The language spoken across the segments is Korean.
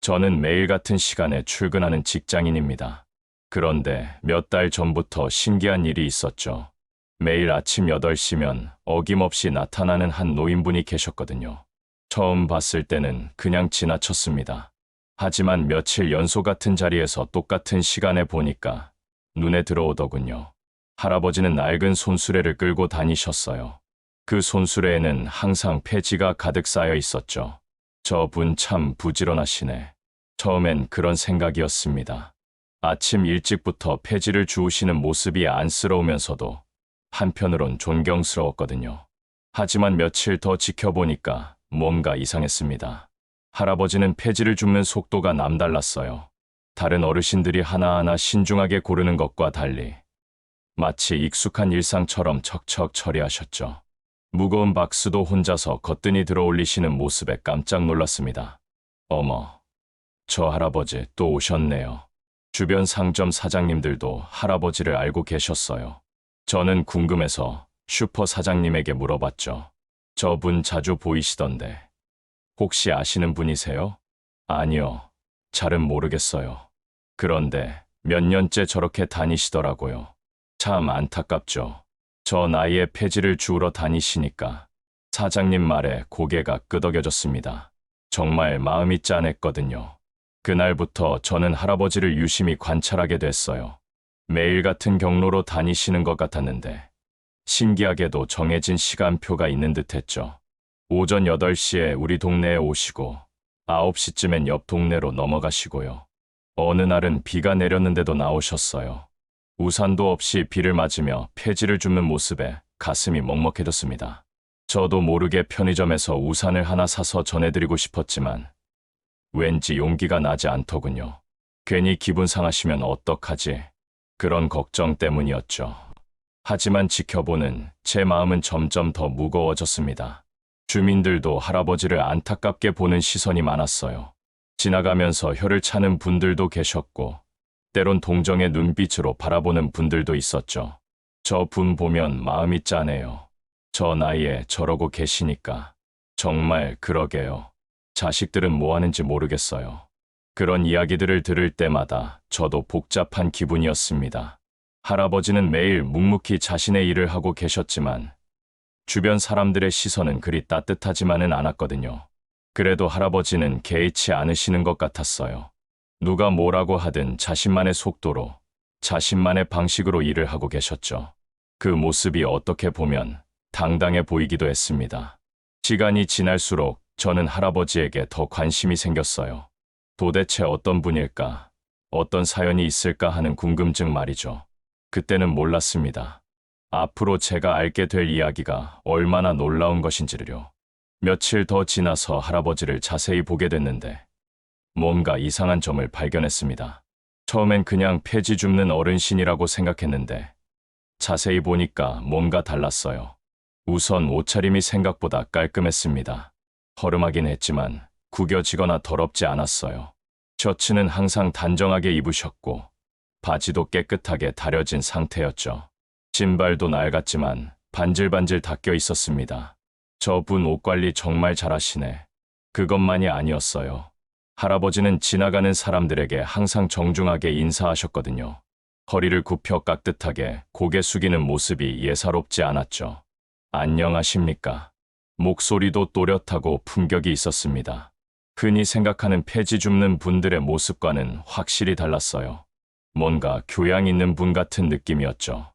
저는 매일 같은 시간에 출근하는 직장인입니다. 그런데 몇 달 전부터 신기한 일이 있었죠. 매일 아침 8시면 어김없이 나타나는 한 노인분이 계셨거든요. 처음 봤을 때는 그냥 지나쳤습니다. 하지만 며칠 연속 같은 자리에서 똑같은 시간에 보니까 눈에 들어오더군요. 할아버지는 낡은 손수레를 끌고 다니셨어요. 그 손수레에는 항상 폐지가 가득 쌓여 있었죠. 저분 참 부지런하시네. 처음엔 그런 생각이었습니다. 아침 일찍부터 폐지를 주우시는 모습이 안쓰러우면서도 한편으론 존경스러웠거든요. 하지만 며칠 더 지켜보니까 뭔가 이상했습니다. 할아버지는 폐지를 줍는 속도가 남달랐어요. 다른 어르신들이 하나하나 신중하게 고르는 것과 달리 마치 익숙한 일상처럼 척척 처리하셨죠. 무거운 박스도 혼자서 거뜬히 들어 올리시는 모습에 깜짝 놀랐습니다. 어머, 저 할아버지 또 오셨네요. 주변 상점 사장님들도 할아버지를 알고 계셨어요. 저는 궁금해서 슈퍼 사장님에게 물어봤죠. 저분 자주 보이시던데. 혹시 아시는 분이세요? 아니요. 잘은 모르겠어요. 그런데 몇 년째 저렇게 다니시더라고요. 참 안타깝죠. 저 나이에 폐지를 주우러 다니시니까 사장님 말에 고개가 끄덕여졌습니다. 정말 마음이 짠했거든요. 그날부터 저는 할아버지를 유심히 관찰하게 됐어요. 매일 같은 경로로 다니시는 것 같았는데 신기하게도 정해진 시간표가 있는 듯했죠. 오전 8시에 우리 동네에 오시고 9시쯤엔 옆 동네로 넘어가시고요. 어느 날은 비가 내렸는데도 나오셨어요. 우산도 없이 비를 맞으며 폐지를 줍는 모습에 가슴이 먹먹해졌습니다. 저도 모르게 편의점에서 우산을 하나 사서 전해드리고 싶었지만 왠지 용기가 나지 않더군요. 괜히 기분 상하시면 어떡하지? 그런 걱정 때문이었죠. 하지만 지켜보는 제 마음은 점점 더 무거워졌습니다. 주민들도 할아버지를 안타깝게 보는 시선이 많았어요. 지나가면서 혀를 차는 분들도 계셨고 때론 동정의 눈빛으로 바라보는 분들도 있었죠. 저 분 보면 마음이 짠해요. 저 나이에 저러고 계시니까. 정말 그러게요. 자식들은 뭐 하는지 모르겠어요. 그런 이야기들을 들을 때마다 저도 복잡한 기분이었습니다. 할아버지는 매일 묵묵히 자신의 일을 하고 계셨지만 주변 사람들의 시선은 그리 따뜻하지만은 않았거든요. 그래도 할아버지는 개의치 않으시는 것 같았어요. 누가 뭐라고 하든 자신만의 속도로, 자신만의 방식으로 일을 하고 계셨죠. 그 모습이 어떻게 보면 당당해 보이기도 했습니다. 시간이 지날수록 저는 할아버지에게 더 관심이 생겼어요. 도대체 어떤 분일까, 어떤 사연이 있을까 하는 궁금증 말이죠. 그때는 몰랐습니다. 앞으로 제가 알게 될 이야기가 얼마나 놀라운 것인지를요. 며칠 더 지나서 할아버지를 자세히 보게 됐는데 뭔가 이상한 점을 발견했습니다. 처음엔 그냥 폐지 줍는 어른신이라고 생각했는데 자세히 보니까 뭔가 달랐어요. 우선 옷차림이 생각보다 깔끔했습니다. 허름하긴 했지만 구겨지거나 더럽지 않았어요. 셔츠는 항상 단정하게 입으셨고 바지도 깨끗하게 다려진 상태였죠. 신발도 낡았지만 반질반질 닦여 있었습니다. 저분 옷 관리 정말 잘하시네. 그것만이 아니었어요. 할아버지는 지나가는 사람들에게 항상 정중하게 인사하셨거든요. 허리를 굽혀 깍듯하게 고개 숙이는 모습이 예사롭지 않았죠. 안녕하십니까. 목소리도 또렷하고 품격이 있었습니다. 흔히 생각하는 폐지 줍는 분들의 모습과는 확실히 달랐어요. 뭔가 교양 있는 분 같은 느낌이었죠.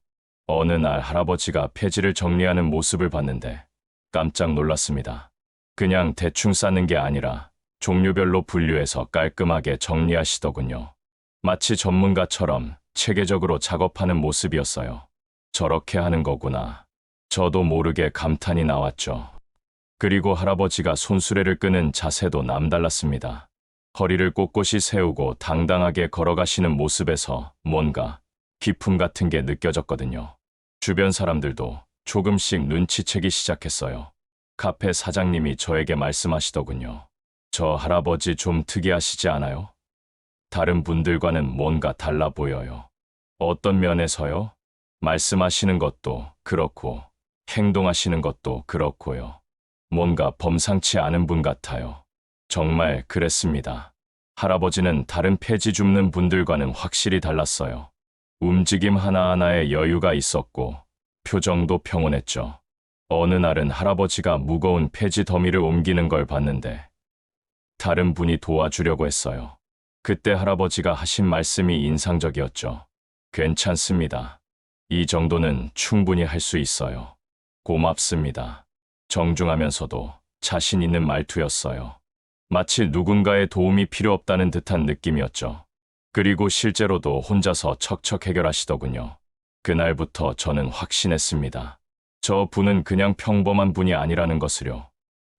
어느 날 할아버지가 폐지를 정리하는 모습을 봤는데 깜짝 놀랐습니다. 그냥 대충 싸는 게 아니라 종류별로 분류해서 깔끔하게 정리하시더군요. 마치 전문가처럼 체계적으로 작업하는 모습이었어요. 저렇게 하는 거구나. 저도 모르게 감탄이 나왔죠. 그리고 할아버지가 손수레를 끄는 자세도 남달랐습니다. 허리를 꼿꼿이 세우고 당당하게 걸어가시는 모습에서 뭔가 기품 같은 게 느껴졌거든요. 주변 사람들도 조금씩 눈치채기 시작했어요. 카페 사장님이 저에게 말씀하시더군요. 저 할아버지 좀 특이하시지 않아요? 다른 분들과는 뭔가 달라 보여요. 어떤 면에서요? 말씀하시는 것도 그렇고 행동하시는 것도 그렇고요. 뭔가 범상치 않은 분 같아요. 정말 그랬습니다. 할아버지는 다른 폐지 줍는 분들과는 확실히 달랐어요. 움직임 하나하나에 여유가 있었고 표정도 평온했죠. 어느 날은 할아버지가 무거운 폐지 더미를 옮기는 걸 봤는데 다른 분이 도와주려고 했어요. 그때 할아버지가 하신 말씀이 인상적이었죠. 괜찮습니다. 이 정도는 충분히 할 수 있어요. 고맙습니다. 정중하면서도 자신 있는 말투였어요. 마치 누군가의 도움이 필요 없다는 듯한 느낌이었죠. 그리고 실제로도 혼자서 척척 해결하시더군요. 그날부터 저는 확신했습니다. 저 분은 그냥 평범한 분이 아니라는 것을요.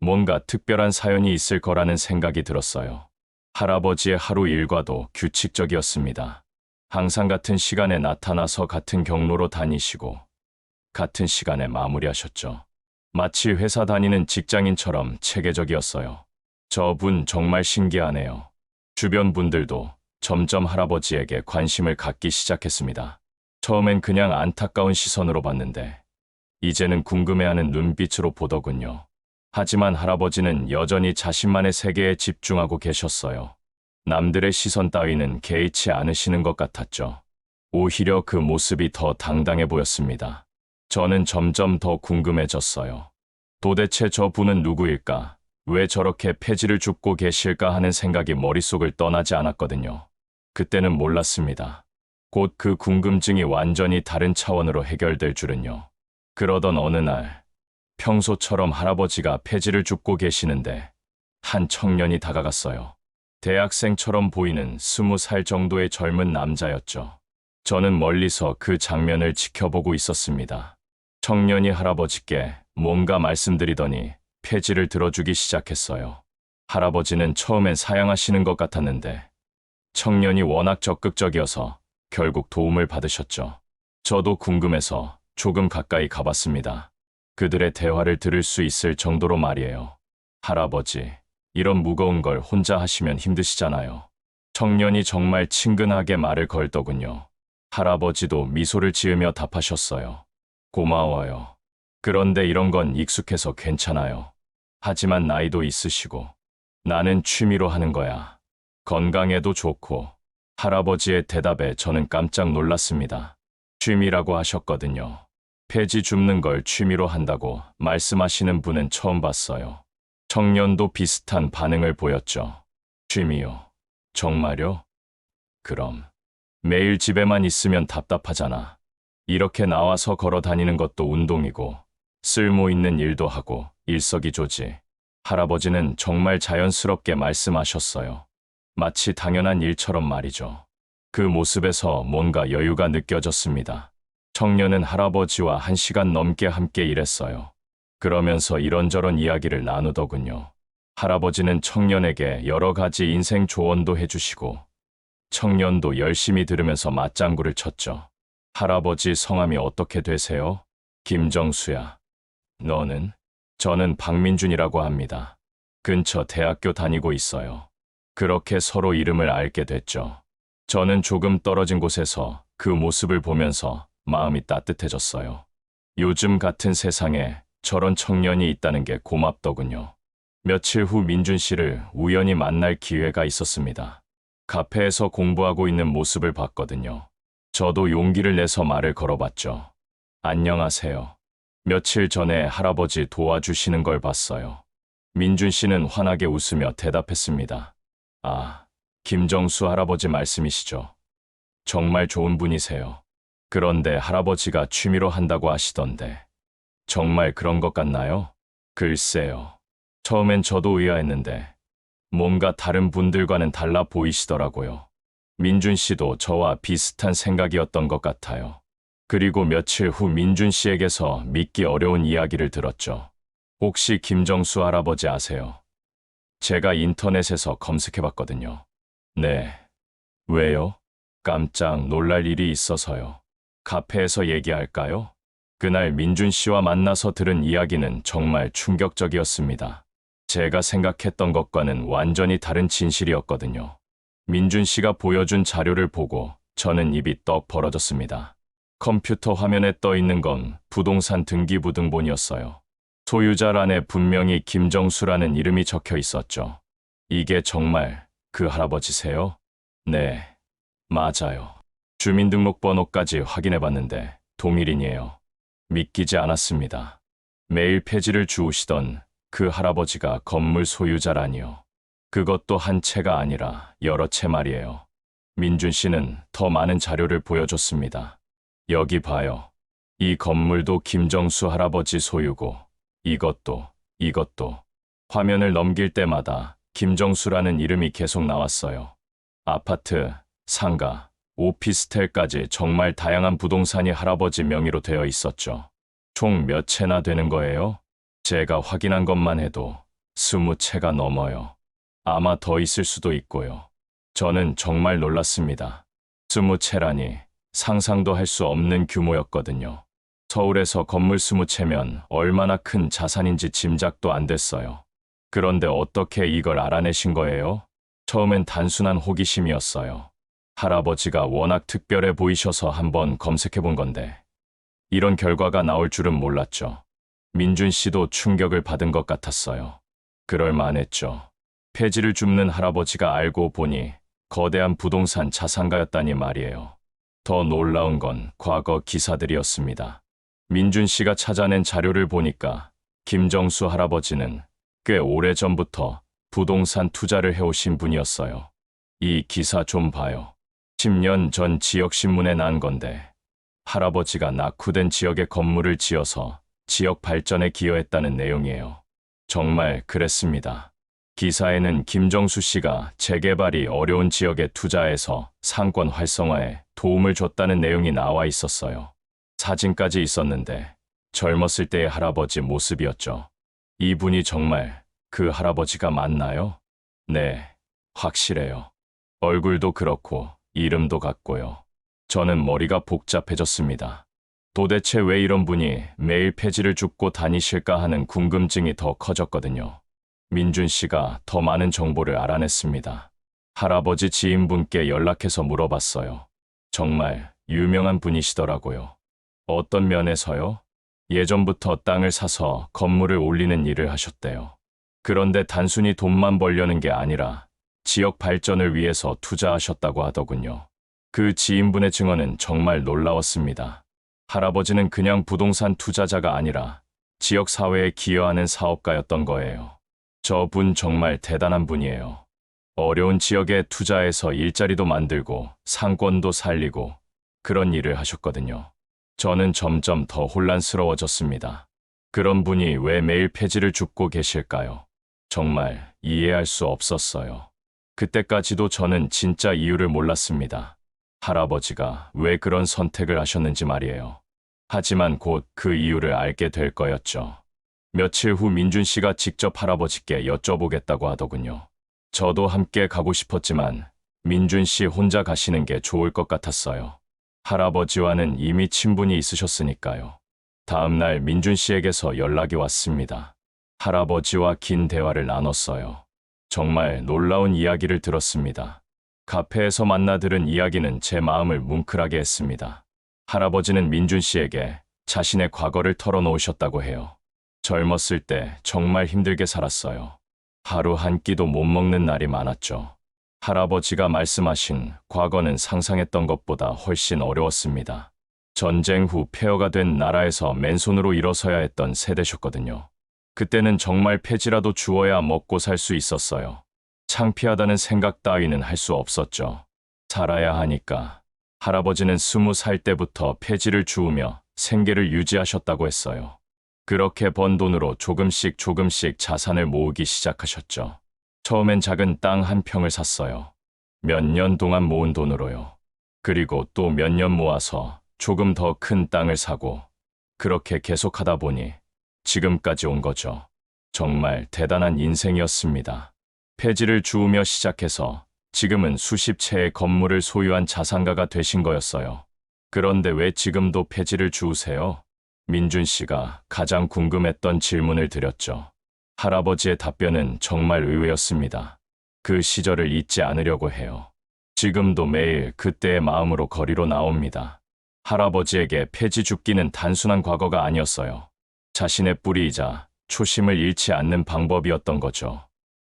뭔가 특별한 사연이 있을 거라는 생각이 들었어요. 할아버지의 하루 일과도 규칙적이었습니다. 항상 같은 시간에 나타나서 같은 경로로 다니시고 같은 시간에 마무리하셨죠. 마치 회사 다니는 직장인처럼 체계적이었어요. 저분 정말 신기하네요. 주변 분들도 점점 할아버지에게 관심을 갖기 시작했습니다. 처음엔 그냥 안타까운 시선으로 봤는데 이제는 궁금해하는 눈빛으로 보더군요. 하지만 할아버지는 여전히 자신만의 세계에 집중하고 계셨어요. 남들의 시선 따위는 개의치 않으시는 것 같았죠. 오히려 그 모습이 더 당당해 보였습니다. 저는 점점 더 궁금해졌어요. 도대체 저 분은 누구일까? 왜 저렇게 폐지를 줍고 계실까 하는 생각이 머릿속을 떠나지 않았거든요. 그때는 몰랐습니다. 곧 그 궁금증이 완전히 다른 차원으로 해결될 줄은요. 그러던 어느 날, 평소처럼 할아버지가 폐지를 줍고 계시는데 한 청년이 다가갔어요. 대학생처럼 보이는 20살 정도의 젊은 남자였죠. 저는 멀리서 그 장면을 지켜보고 있었습니다. 청년이 할아버지께 뭔가 말씀드리더니 폐지를 들어주기 시작했어요. 할아버지는 처음엔 사양하시는 것 같았는데 청년이 워낙 적극적이어서 결국 도움을 받으셨죠. 저도 궁금해서 조금 가까이 가봤습니다. 그들의 대화를 들을 수 있을 정도로 말이에요. 할아버지, 이런 무거운 걸 혼자 하시면 힘드시잖아요. 청년이 정말 친근하게 말을 걸더군요. 할아버지도 미소를 지으며 답하셨어요. 고마워요. 그런데 이런 건 익숙해서 괜찮아요. 하지만 나이도 있으시고 나는 취미로 하는 거야. 건강에도 좋고. 할아버지의 대답에 저는 깜짝 놀랐습니다. 취미라고 하셨거든요. 폐지 줍는 걸 취미로 한다고 말씀하시는 분은 처음 봤어요. 청년도 비슷한 반응을 보였죠. 취미요? 정말요? 그럼 매일 집에만 있으면 답답하잖아. 이렇게 나와서 걸어 다니는 것도 운동이고 쓸모 있는 일도 하고 일석이조지. 할아버지는 정말 자연스럽게 말씀하셨어요. 마치 당연한 일처럼 말이죠. 그 모습에서 뭔가 여유가 느껴졌습니다. 청년은 할아버지와 1시간 넘게 함께 일했어요. 그러면서 이런저런 이야기를 나누더군요. 할아버지는 청년에게 여러 가지 인생 조언도 해주시고 청년도 열심히 들으면서 맞장구를 쳤죠. 할아버지 성함이 어떻게 되세요? 김정수야. 너는? 저는 박민준이라고 합니다. 근처 대학교 다니고 있어요. 그렇게 서로 이름을 알게 됐죠. 저는 조금 떨어진 곳에서 그 모습을 보면서 마음이 따뜻해졌어요. 요즘 같은 세상에 저런 청년이 있다는 게 고맙더군요. 며칠 후 민준 씨를 우연히 만날 기회가 있었습니다. 카페에서 공부하고 있는 모습을 봤거든요. 저도 용기를 내서 말을 걸어봤죠. 안녕하세요. 며칠 전에 할아버지 도와주시는 걸 봤어요. 민준 씨는 환하게 웃으며 대답했습니다. 아, 김정수 할아버지 말씀이시죠. 정말 좋은 분이세요. 그런데 할아버지가 취미로 한다고 하시던데 정말 그런 것 같나요? 글쎄요. 처음엔 저도 의아했는데 뭔가 다른 분들과는 달라 보이시더라고요. 민준 씨도 저와 비슷한 생각이었던 것 같아요. 그리고 며칠 후 민준 씨에게서 믿기 어려운 이야기를 들었죠. 혹시 김정수 할아버지 아세요? 제가 인터넷에서 검색해봤거든요. 네. 왜요? 깜짝 놀랄 일이 있어서요. 카페에서 얘기할까요? 그날 민준 씨와 만나서 들은 이야기는 정말 충격적이었습니다. 제가 생각했던 것과는 완전히 다른 진실이었거든요. 민준 씨가 보여준 자료를 보고 저는 입이 떡 벌어졌습니다. 컴퓨터 화면에 떠 있는 건 부동산 등기부등본이었어요. 소유자란에 분명히 김정수라는 이름이 적혀 있었죠. 이게 정말 그 할아버지세요? 네, 맞아요. 주민등록번호까지 확인해 봤는데 동일인이에요. 믿기지 않았습니다. 매일 폐지를 주우시던 그 할아버지가 건물 소유자라니요. 그것도 한 채가 아니라 여러 채 말이에요. 민준 씨는 더 많은 자료를 보여줬습니다. 여기 봐요. 이 건물도 김정수 할아버지 소유고, 이것도. 화면을 넘길 때마다 김정수라는 이름이 계속 나왔어요. 아파트, 상가, 오피스텔까지 정말 다양한 부동산이 할아버지 명의로 되어 있었죠. 총 몇 채나 되는 거예요? 제가 확인한 것만 해도 20채가 넘어요. 아마 더 있을 수도 있고요. 저는 정말 놀랐습니다. 20채라니 상상도 할 수 없는 규모였거든요. 서울에서 건물 20채면 얼마나 큰 자산인지 짐작도 안 됐어요. 그런데 어떻게 이걸 알아내신 거예요? 처음엔 단순한 호기심이었어요. 할아버지가 워낙 특별해 보이셔서 한번 검색해 본 건데 이런 결과가 나올 줄은 몰랐죠. 민준 씨도 충격을 받은 것 같았어요. 그럴 만했죠. 폐지를 줍는 할아버지가 알고 보니 거대한 부동산 자산가였다니 말이에요. 더 놀라운 건 과거 기사들이었습니다. 민준 씨가 찾아낸 자료를 보니까 김정수 할아버지는 꽤 오래전부터 부동산 투자를 해오신 분이었어요. 이 기사 좀 봐요. 10년 전 지역신문에 난 건데 할아버지가 낙후된 지역에 건물을 지어서 지역 발전에 기여했다는 내용이에요. 정말 그랬습니다. 기사에는 김정수 씨가 재개발이 어려운 지역에 투자해서 상권 활성화에 도움을 줬다는 내용이 나와 있었어요. 사진까지 있었는데 젊었을 때의 할아버지 모습이었죠. 이분이 정말 그 할아버지가 맞나요? 네, 확실해요. 얼굴도 그렇고 이름도 같고요. 저는 머리가 복잡해졌습니다. 도대체 왜 이런 분이 매일 폐지를 줍고 다니실까 하는 궁금증이 더 커졌거든요. 민준 씨가 더 많은 정보를 알아냈습니다. 할아버지 지인분께 연락해서 물어봤어요. 정말 유명한 분이시더라고요. 어떤 면에서요? 예전부터 땅을 사서 건물을 올리는 일을 하셨대요. 그런데 단순히 돈만 벌려는 게 아니라 지역 발전을 위해서 투자하셨다고 하더군요. 그 지인분의 증언은 정말 놀라웠습니다. 할아버지는 그냥 부동산 투자자가 아니라 지역 사회에 기여하는 사업가였던 거예요. 저분 정말 대단한 분이에요. 어려운 지역에 투자해서 일자리도 만들고 상권도 살리고 그런 일을 하셨거든요. 저는 점점 더 혼란스러워졌습니다. 그런 분이 왜 매일 폐지를 줍고 계실까요? 정말 이해할 수 없었어요. 그때까지도 저는 진짜 이유를 몰랐습니다. 할아버지가 왜 그런 선택을 하셨는지 말이에요. 하지만 곧 그 이유를 알게 될 거였죠. 며칠 후 민준 씨가 직접 할아버지께 여쭤보겠다고 하더군요. 저도 함께 가고 싶었지만 민준 씨 혼자 가시는 게 좋을 것 같았어요. 할아버지와는 이미 친분이 있으셨으니까요. 다음 날 민준 씨에게서 연락이 왔습니다. 할아버지와 긴 대화를 나눴어요. 정말 놀라운 이야기를 들었습니다. 카페에서 만나 들은 이야기는 제 마음을 뭉클하게 했습니다. 할아버지는 민준 씨에게 자신의 과거를 털어놓으셨다고 해요. 젊었을 때 정말 힘들게 살았어요. 하루 한 끼도 못 먹는 날이 많았죠. 할아버지가 말씀하신 과거는 상상했던 것보다 훨씬 어려웠습니다. 전쟁 후 폐허가 된 나라에서 맨손으로 일어서야 했던 세대셨거든요. 그때는 정말 폐지라도 주어야 먹고 살 수 있었어요. 창피하다는 생각 따위는 할 수 없었죠. 살아야 하니까. 할아버지는 20살 때부터 폐지를 주우며 생계를 유지하셨다고 했어요. 그렇게 번 돈으로 조금씩 자산을 모으기 시작하셨죠. 처음엔 작은 땅 한 평을 샀어요. 몇 년 동안 모은 돈으로요. 그리고 또 몇 년 모아서 조금 더 큰 땅을 사고 그렇게 계속하다 보니 지금까지 온 거죠. 정말 대단한 인생이었습니다. 폐지를 주우며 시작해서 지금은 수십 채의 건물을 소유한 자산가가 되신 거였어요. 그런데 왜 지금도 폐지를 주우세요? 민준 씨가 가장 궁금했던 질문을 드렸죠. 할아버지의 답변은 정말 의외였습니다. 그 시절을 잊지 않으려고 해요. 지금도 매일 그때의 마음으로 거리로 나옵니다. 할아버지에게 폐지 줍기는 단순한 과거가 아니었어요. 자신의 뿌리이자 초심을 잃지 않는 방법이었던 거죠.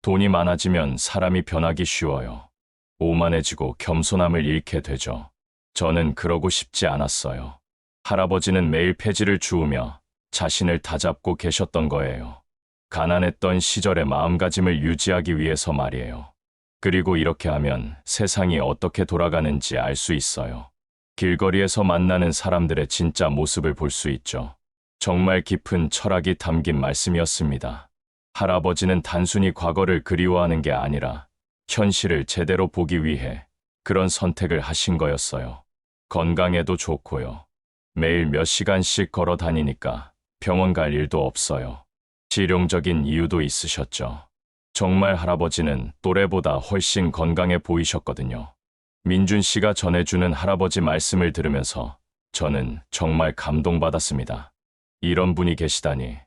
돈이 많아지면 사람이 변하기 쉬워요. 오만해지고 겸손함을 잃게 되죠. 저는 그러고 싶지 않았어요. 할아버지는 매일 폐지를 주우며 자신을 다잡고 계셨던 거예요. 가난했던 시절의 마음가짐을 유지하기 위해서 말이에요. 그리고 이렇게 하면 세상이 어떻게 돌아가는지 알 수 있어요. 길거리에서 만나는 사람들의 진짜 모습을 볼 수 있죠. 정말 깊은 철학이 담긴 말씀이었습니다. 할아버지는 단순히 과거를 그리워하는 게 아니라 현실을 제대로 보기 위해 그런 선택을 하신 거였어요. 건강에도 좋고요. 매일 몇 시간씩 걸어 다니니까 병원 갈 일도 없어요. 실용적인 이유도 있으셨죠. 정말 할아버지는 또래보다 훨씬 건강해 보이셨거든요. 민준 씨가 전해주는 할아버지 말씀을 들으면서 저는 정말 감동받았습니다. 이런 분이 계시다니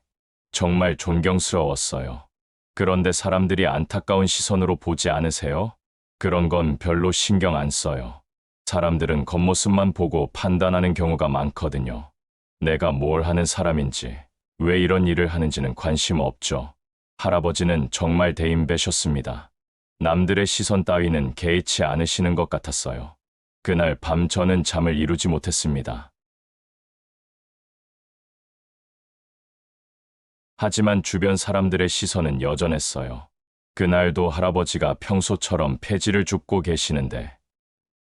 정말 존경스러웠어요. 그런데 사람들이 안타까운 시선으로 보지 않으세요? 그런 건 별로 신경 안 써요. 사람들은 겉모습만 보고 판단하는 경우가 많거든요. 내가 뭘 하는 사람인지, 왜 이런 일을 하는지는 관심 없죠. 할아버지는 정말 대인배셨습니다. 남들의 시선 따위는 개의치 않으시는 것 같았어요. 그날 밤 저는 잠을 이루지 못했습니다. 하지만 주변 사람들의 시선은 여전했어요. 그날도 할아버지가 평소처럼 폐지를 줍고 계시는데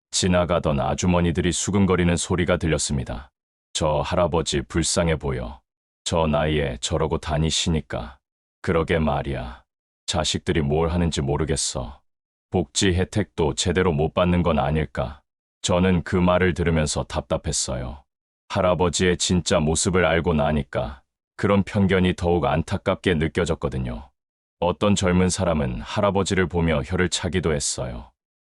지나가던 아주머니들이 수근거리는 소리가 들렸습니다. 저 할아버지 불쌍해 보여. 저 나이에 저러고 다니시니까. 그러게 말이야. 자식들이 뭘 하는지 모르겠어. 복지 혜택도 제대로 못 받는 건 아닐까. 저는 그 말을 들으면서 답답했어요. 할아버지의 진짜 모습을 알고 나니까 그런 편견이 더욱 안타깝게 느껴졌거든요. 어떤 젊은 사람은 할아버지를 보며 혀를 차기도 했어요.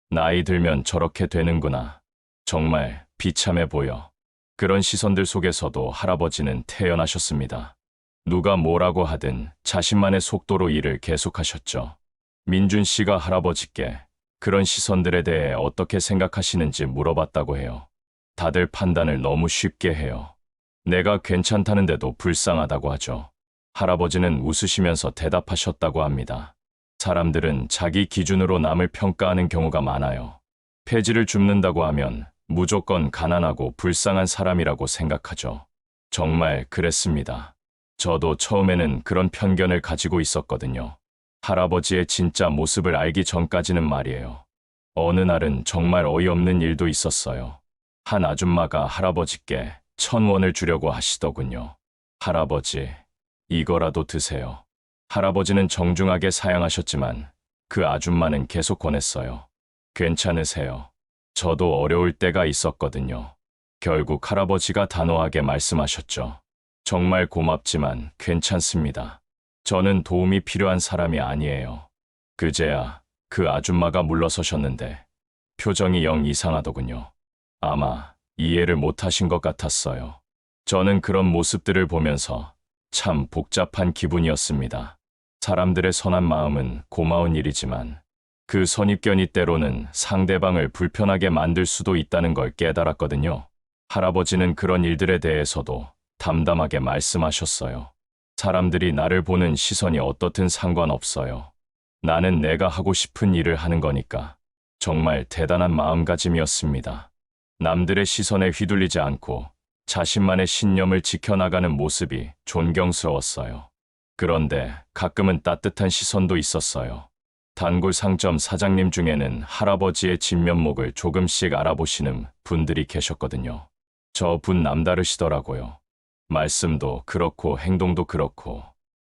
나이 들면 저렇게 되는구나. 정말 비참해 보여. 그런 시선들 속에서도 할아버지는 태어나셨습니다. 누가 뭐라고 하든 자신만의 속도로 일을 계속하셨죠. 민준 씨가 할아버지께 그런 시선들에 대해 어떻게 생각하시는지 물어봤다고 해요. 다들 판단을 너무 쉽게 해요. 내가 괜찮다는데도 불쌍하다고 하죠. 할아버지는 웃으시면서 대답하셨다고 합니다. 사람들은 자기 기준으로 남을 평가하는 경우가 많아요. 폐지를 줍는다고 하면 무조건 가난하고 불쌍한 사람이라고 생각하죠. 정말 그랬습니다. 저도 처음에는 그런 편견을 가지고 있었거든요. 할아버지의 진짜 모습을 알기 전까지는 말이에요. 어느 날은 정말 어이없는 일도 있었어요. 한 아줌마가 할아버지께 1,000원을 주려고 하시더군요. 할아버지, 이거라도 드세요. 할아버지는 정중하게 사양하셨지만 그 아줌마는 계속 권했어요. 괜찮으세요. 저도 어려울 때가 있었거든요. 결국 할아버지가 단호하게 말씀하셨죠. 정말 고맙지만 괜찮습니다. 저는 도움이 필요한 사람이 아니에요. 그제야 그 아줌마가 물러서셨는데 표정이 영 이상하더군요. 아마 이해를 못하신 것 같았어요. 저는 그런 모습들을 보면서 참 복잡한 기분이었습니다. 사람들의 선한 마음은 고마운 일이지만 그 선입견이 때로는 상대방을 불편하게 만들 수도 있다는 걸 깨달았거든요. 할아버지는 그런 일들에 대해서도 담담하게 말씀하셨어요. 사람들이 나를 보는 시선이 어떻든 상관없어요. 나는 내가 하고 싶은 일을 하는 거니까. 정말 대단한 마음가짐이었습니다. 남들의 시선에 휘둘리지 않고 자신만의 신념을 지켜나가는 모습이 존경스러웠어요. 그런데 가끔은 따뜻한 시선도 있었어요. 단골 상점 사장님 중에는 할아버지의 진면목을 조금씩 알아보시는 분들이 계셨거든요. 저 분 남다르시더라고요. 말씀도 그렇고 행동도 그렇고.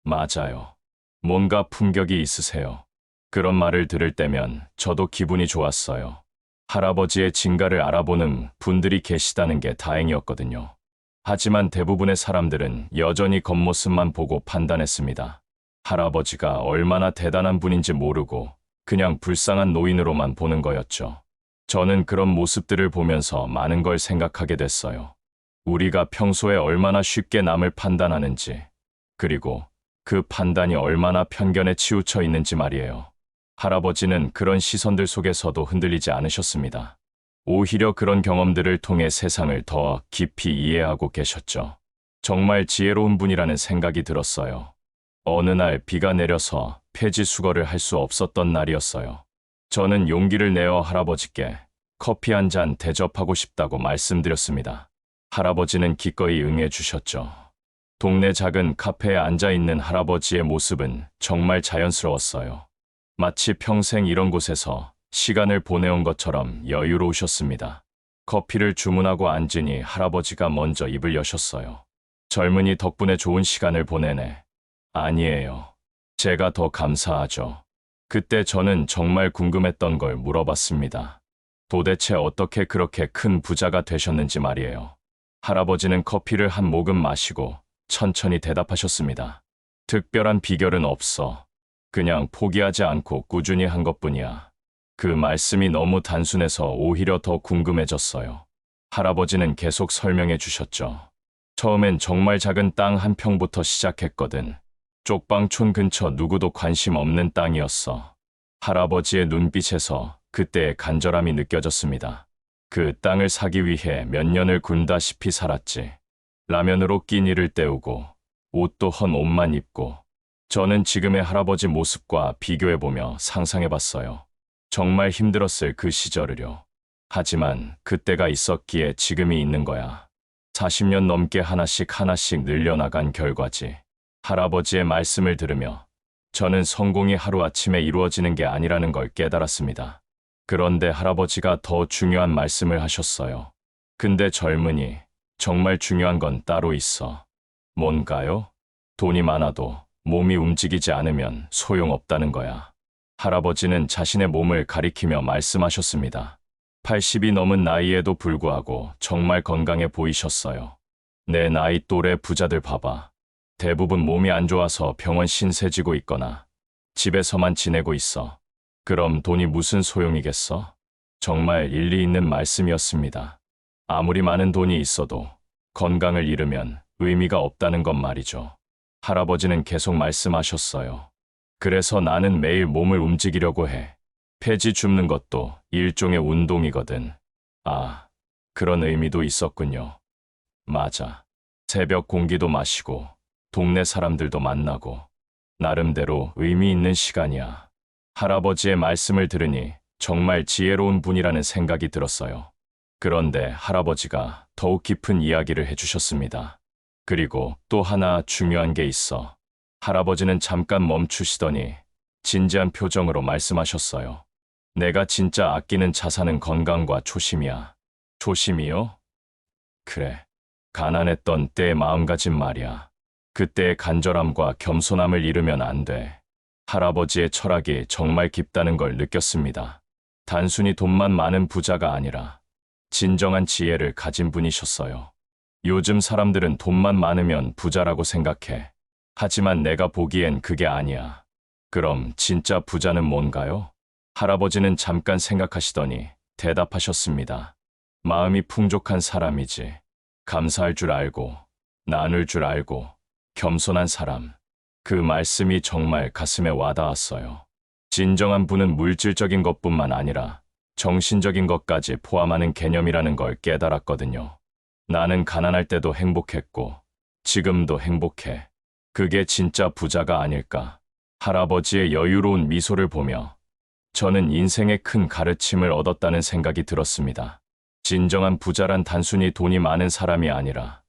맞아요. 뭔가 품격이 있으세요. 그런 말을 들을 때면 저도 기분이 좋았어요. 할아버지의 진가를 알아보는 분들이 계시다는 게 다행이었거든요. 하지만 대부분의 사람들은 여전히 겉모습만 보고 판단했습니다. 할아버지가 얼마나 대단한 분인지 모르고 그냥 불쌍한 노인으로만 보는 거였죠. 저는 그런 모습들을 보면서 많은 걸 생각하게 됐어요. 우리가 평소에 얼마나 쉽게 남을 판단하는지, 그리고 그 판단이 얼마나 편견에 치우쳐 있는지 말이에요. 할아버지는 그런 시선들 속에서도 흔들리지 않으셨습니다. 오히려 그런 경험들을 통해 세상을 더 깊이 이해하고 계셨죠. 정말 지혜로운 분이라는 생각이 들었어요. 어느 날 비가 내려서 폐지 수거를 할 수 없었던 날이었어요. 저는 용기를 내어 할아버지께 커피 한 잔 대접하고 싶다고 말씀드렸습니다. 할아버지는 기꺼이 응해 주셨죠. 동네 작은 카페에 앉아 있는 할아버지의 모습은 정말 자연스러웠어요. 마치 평생 이런 곳에서 시간을 보내온 것처럼 여유로우셨습니다. 커피를 주문하고 앉으니 할아버지가 먼저 입을 여셨어요. 젊은이 덕분에 좋은 시간을 보내네. 아니에요. 제가 더 감사하죠. 그때 저는 정말 궁금했던 걸 물어봤습니다. 도대체 어떻게 그렇게 큰 부자가 되셨는지 말이에요. 할아버지는 커피를 한 모금 마시고 천천히 대답하셨습니다. 특별한 비결은 없어. 그냥 포기하지 않고 꾸준히 한 것뿐이야. 그 말씀이 너무 단순해서 오히려 더 궁금해졌어요. 할아버지는 계속 설명해 주셨죠. 처음엔 정말 작은 땅 한 평부터 시작했거든. 쪽방촌 근처 누구도 관심 없는 땅이었어. 할아버지의 눈빛에서 그때의 간절함이 느껴졌습니다. 그 땅을 사기 위해 몇 년을 군다시피 살았지. 라면으로 끼니를 때우고 옷도 헌 옷만 입고 저는 지금의 할아버지 모습과 비교해보며 상상해봤어요. 정말 힘들었을 그 시절을요. 하지만 그때가 있었기에 지금이 있는 거야. 40년 넘게 하나씩 늘려나간 결과지. 할아버지의 말씀을 들으며 저는 성공이 하루아침에 이루어지는 게 아니라는 걸 깨달았습니다. 그런데 할아버지가 더 중요한 말씀을 하셨어요. 근데 젊은이, 정말 중요한 건 따로 있어. 뭔가요? 돈이 많아도 몸이 움직이지 않으면 소용없다는 거야. 할아버지는 자신의 몸을 가리키며 말씀하셨습니다. 80이 넘은 나이에도 불구하고 정말 건강해 보이셨어요. 내 나이 또래 부자들 봐봐. 대부분 몸이 안 좋아서 병원 신세지고 있거나 집에서만 지내고 있어. 그럼 돈이 무슨 소용이겠어? 정말 일리 있는 말씀이었습니다. 아무리 많은 돈이 있어도 건강을 잃으면 의미가 없다는 것 말이죠. 할아버지는 계속 말씀하셨어요. 그래서 나는 매일 몸을 움직이려고 해. 폐지 줍는 것도 일종의 운동이거든. 아, 그런 의미도 있었군요. 맞아. 새벽 공기도 마시고 동네 사람들도 만나고 나름대로 의미 있는 시간이야. 할아버지의 말씀을 들으니 정말 지혜로운 분이라는 생각이 들었어요. 그런데 할아버지가 더욱 깊은 이야기를 해주셨습니다. 그리고 또 하나 중요한 게 있어. 할아버지는 잠깐 멈추시더니 진지한 표정으로 말씀하셨어요. 내가 진짜 아끼는 자산은 건강과 초심이야. 초심이요? 그래. 가난했던 때의 마음가짐 말이야. 그때의 간절함과 겸손함을 잃으면 안 돼. 할아버지의 철학이 정말 깊다는 걸 느꼈습니다. 단순히 돈만 많은 부자가 아니라 진정한 지혜를 가진 분이셨어요. 요즘 사람들은 돈만 많으면 부자라고 생각해. 하지만 내가 보기엔 그게 아니야. 그럼 진짜 부자는 뭔가요? 할아버지는 잠깐 생각하시더니 대답하셨습니다. 마음이 풍족한 사람이지. 감사할 줄 알고, 나눌 줄 알고, 겸손한 사람. 그 말씀이 정말 가슴에 와닿았어요. 진정한 부는 물질적인 것뿐만 아니라 정신적인 것까지 포함하는 개념이라는 걸 깨달았거든요. 나는 가난할 때도 행복했고, 지금도 행복해. 그게 진짜 부자가 아닐까. 할아버지의 여유로운 미소를 보며 저는 인생의 큰 가르침을 얻었다는 생각이 들었습니다. 진정한 부자란 단순히 돈이 많은 사람이 아니라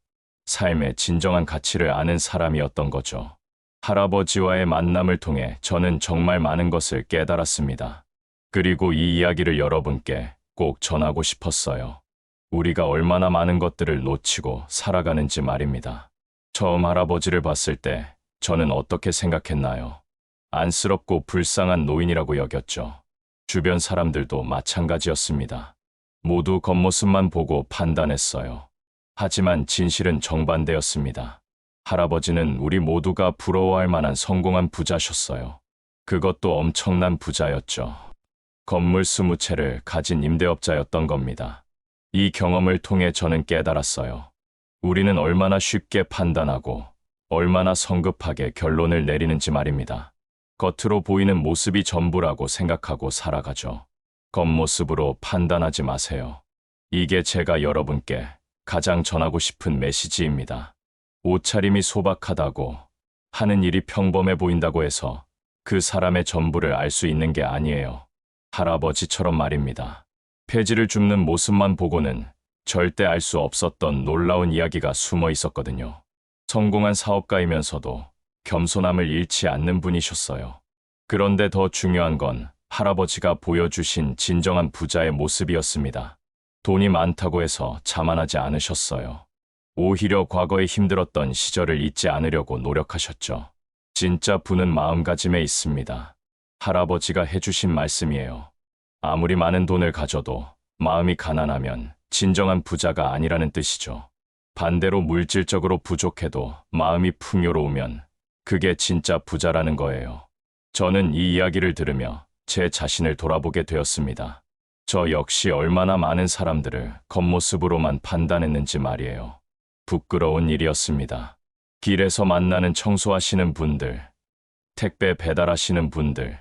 삶의 진정한 가치를 아는 사람이었던 거죠. 할아버지와의 만남을 통해 저는 정말 많은 것을 깨달았습니다. 그리고 이 이야기를 여러분께 꼭 전하고 싶었어요. 우리가 얼마나 많은 것들을 놓치고 살아가는지 말입니다. 처음 할아버지를 봤을 때 저는 어떻게 생각했나요? 안쓰럽고 불쌍한 노인이라고 여겼죠. 주변 사람들도 마찬가지였습니다. 모두 겉모습만 보고 판단했어요. 하지만 진실은 정반대였습니다. 할아버지는 우리 모두가 부러워할 만한 성공한 부자셨어요. 그것도 엄청난 부자였죠. 건물 20채를 가진 임대업자였던 겁니다. 이 경험을 통해 저는 깨달았어요. 우리는 얼마나 쉽게 판단하고 얼마나 성급하게 결론을 내리는지 말입니다. 겉으로 보이는 모습이 전부라고 생각하고 살아가죠. 겉모습으로 판단하지 마세요. 이게 제가 여러분께 가장 전하고 싶은 메시지입니다. 옷차림이 소박하다고, 하는 일이 평범해 보인다고 해서 그 사람의 전부를 알 수 있는 게 아니에요. 할아버지처럼 말입니다. 폐지를 줍는 모습만 보고는 절대 알 수 없었던 놀라운 이야기가 숨어 있었거든요. 성공한 사업가이면서도 겸손함을 잃지 않는 분이셨어요. 그런데 더 중요한 건 할아버지가 보여주신 진정한 부자의 모습이었습니다. 돈이 많다고 해서 자만하지 않으셨어요. 오히려 과거에 힘들었던 시절을 잊지 않으려고 노력하셨죠. 진짜 부는 마음가짐에 있습니다. 할아버지가 해주신 말씀이에요. 아무리 많은 돈을 가져도 마음이 가난하면 진정한 부자가 아니라는 뜻이죠. 반대로 물질적으로 부족해도 마음이 풍요로우면 그게 진짜 부자라는 거예요. 저는 이 이야기를 들으며 제 자신을 돌아보게 되었습니다. 저 역시 얼마나 많은 사람들을 겉모습으로만 판단했는지 말이에요. 부끄러운 일이었습니다. 길에서 만나는 청소하시는 분들, 택배 배달하시는 분들,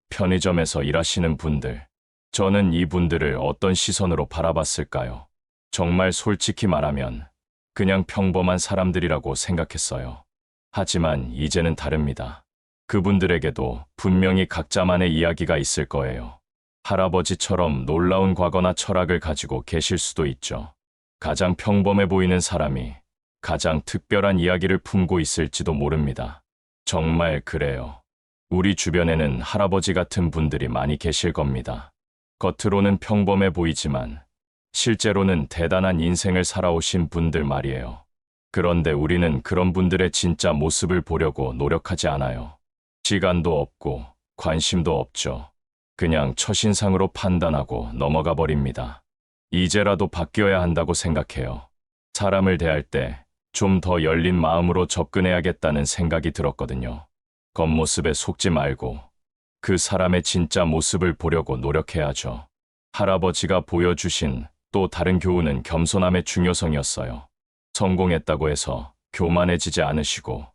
편의점에서 일하시는 분들, 저는 이분들을 어떤 시선으로 바라봤을까요? 정말 솔직히 말하면 그냥 평범한 사람들이라고 생각했어요. 하지만 이제는 다릅니다. 그분들에게도 분명히 각자만의 이야기가 있을 거예요. 할아버지처럼 놀라운 과거나 철학을 가지고 계실 수도 있죠. 가장 평범해 보이는 사람이 가장 특별한 이야기를 품고 있을지도 모릅니다. 정말 그래요. 우리 주변에는 할아버지 같은 분들이 많이 계실 겁니다. 겉으로는 평범해 보이지만 실제로는 대단한 인생을 살아오신 분들 말이에요. 그런데 우리는 그런 분들의 진짜 모습을 보려고 노력하지 않아요. 시간도 없고 관심도 없죠. 그냥 첫인상으로 판단하고 넘어가 버립니다. 이제라도 바뀌어야 한다고 생각해요. 사람을 대할 때 좀 더 열린 마음으로 접근해야겠다는 생각이 들었거든요. 겉모습에 속지 말고 그 사람의 진짜 모습을 보려고 노력해야죠. 할아버지가 보여주신 또 다른 교훈은 겸손함의 중요성이었어요. 성공했다고 해서 교만해지지 않으시고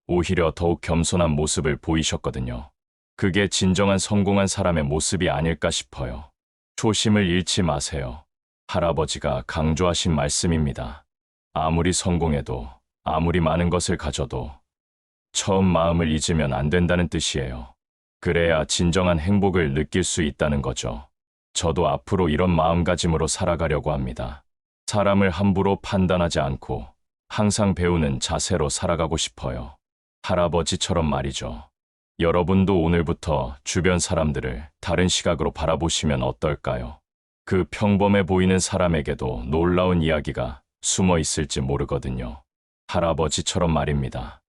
오히려 더욱 겸손한 모습을 보이셨거든요. 그게 진정한 성공한 사람의 모습이 아닐까 싶어요. 초심을 잃지 마세요. 할아버지가 강조하신 말씀입니다. 아무리 성공해도 아무리 많은 것을 가져도 처음 마음을 잊으면 안 된다는 뜻이에요. 그래야 진정한 행복을 느낄 수 있다는 거죠. 저도 앞으로 이런 마음가짐으로 살아가려고 합니다. 사람을 함부로 판단하지 않고 항상 배우는 자세로 살아가고 싶어요. 할아버지처럼 말이죠. 여러분도 오늘부터 주변 사람들을 다른 시각으로 바라보시면 어떨까요? 그 평범해 보이는 사람에게도 놀라운 이야기가 숨어 있을지 모르거든요. 할아버지처럼 말입니다.